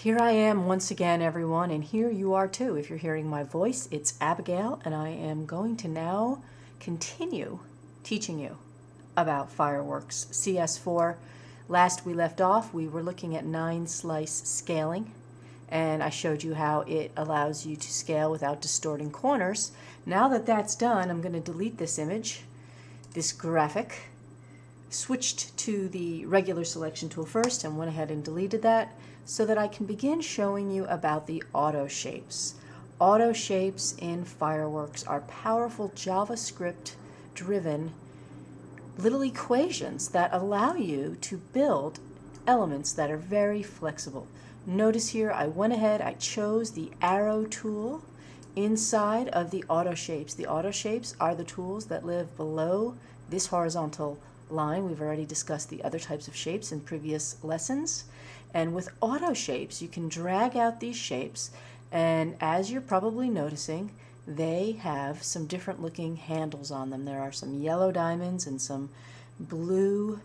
Here I am once again, everyone, and here you are too. If you're hearing my voice, it's Abigail, and I am going to now continue teaching you about fireworks. CS4. Last we left off, we were looking at 9-slice scaling, and I showed you how it allows you to scale without distorting corners. Now that that's done, I'm going to delete this image, this graphic. Switched to the regular selection tool first and went ahead and deleted that so that I can begin showing you about the auto shapes. Auto shapes in fireworks are powerful JavaScript driven little equations that allow you to build elements that are very flexible. Notice here I went ahead, I chose the arrow tool inside of the auto shapes. The auto shapes are the tools that live below this horizontal line. We've already discussed the other types of shapes in previous lessons. And with auto shapes, you can drag out these shapes, and as you're probably noticing, they have some different looking handles on them. There are some yellow diamonds and some blue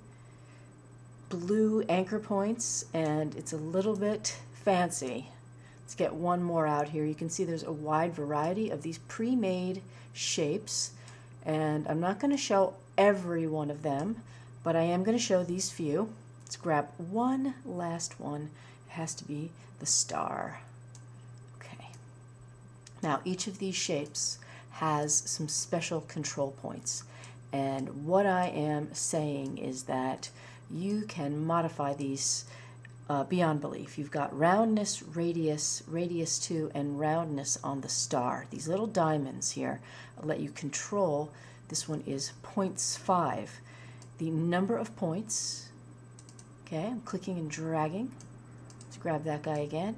anchor points, and it's a little bit fancy. Let's get one more out here. You can see there's a wide variety of these pre-made shapes, and I'm not going to show every one of them, but I am going to show these few. Let's grab one last one. It has to be the star. Okay. Now each of these shapes has some special control points, and what I am saying is that you can modify these beyond belief. You've got roundness, radius, radius 2, and roundness on the star. These little diamonds here let you control. This one is 0.5. The number of points. Okay, I'm clicking and dragging. Let's grab that guy again.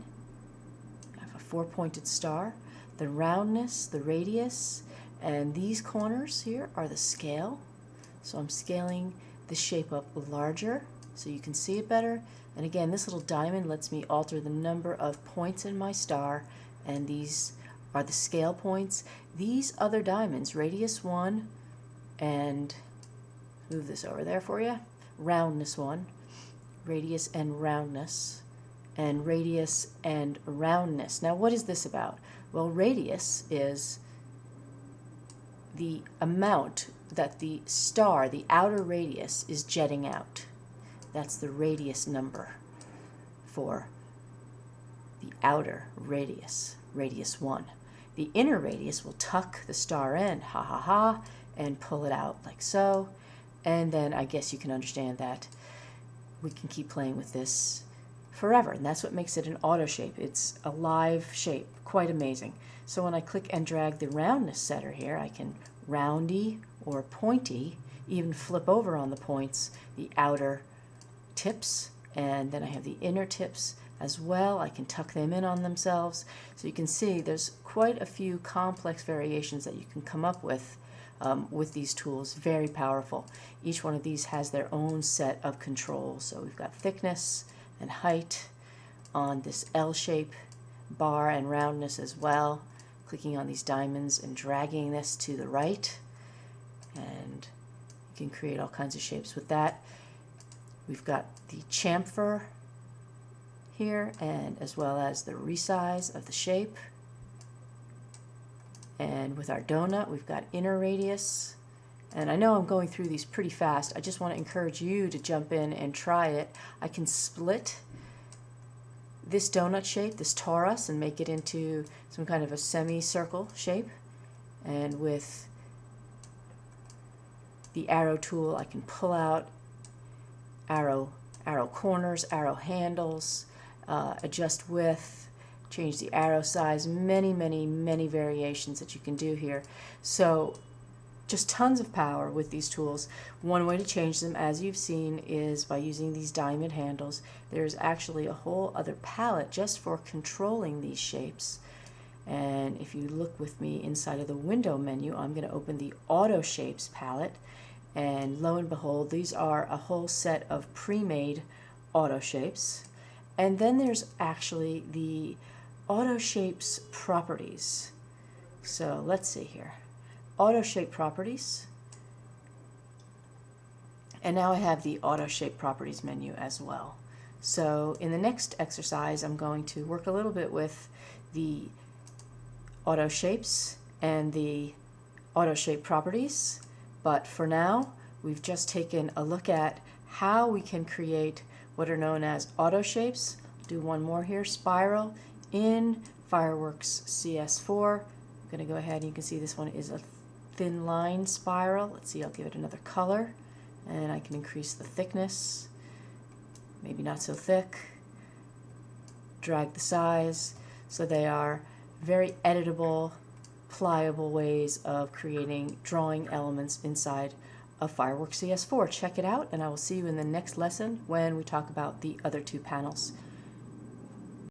I have a 4-pointed star. The roundness, the radius, and these corners here are the scale. So I'm scaling the shape up larger so you can see it better. And again, this little diamond lets me alter the number of points in my star, and these are the scale points. These other diamonds, radius 1, and move this over there for you, roundness 1, radius and roundness, and radius and roundness. Now what is this about? Well, radius is the amount that the star, the outer radius, is jetting out. That's the radius number for the outer radius, radius 1. The inner radius will tuck the star in, ha ha ha, and pull it out like so. And then I guess you can understand that we can keep playing with this forever, and that's what makes it an auto shape. It's a live shape, quite amazing. So when I click and drag the roundness setter here, I can roundy or pointy, even flip over on the points, the outer tips, and then I have the inner tips as well. I can tuck them in on themselves. So you can see there's quite a few complex variations that you can come up with these tools. Very powerful. Each one of these has their own set of controls. So we've got thickness and height on this L shape bar, and roundness as well. Clicking on these diamonds and dragging this to the right, and you can create all kinds of shapes with that. We've got the chamfer here, and as well as the resize of the shape. And with our donut, we've got inner radius. And I know I'm going through these pretty fast. I just want to encourage you to jump in and try it. I can split this donut shape, this torus, and make it into some kind of a semicircle shape. And with the arrow tool, I can pull out arrow corners, arrow handles, adjust width, change the arrow size, many variations that you can do here. So just tons of power with these tools. One way to change them, as you've seen, is by using these diamond handles. There's actually a whole other palette just for controlling these shapes. And if you look with me inside of the window menu, I'm going to open the auto shapes palette, and lo and behold, these are a whole set of pre-made auto shapes. And then there's actually the auto shapes properties. So let's see here. Auto shape properties, and now I have the auto shape properties menu as well. So in the next exercise, I'm going to work a little bit with the auto shapes and the auto shape properties. But for now, we've just taken a look at how we can create what are known as auto shapes. Do one more here, spiral in Fireworks CS4. I'm going to go ahead and you can see this one is a thin line spiral. Let's see, I'll give it another color and I can increase the thickness. Maybe not so thick. Drag the size. So they are very editable, pliable ways of creating drawing elements inside of Fireworks CS4. Check it out, and I will see you in the next lesson when we talk about the other two panels.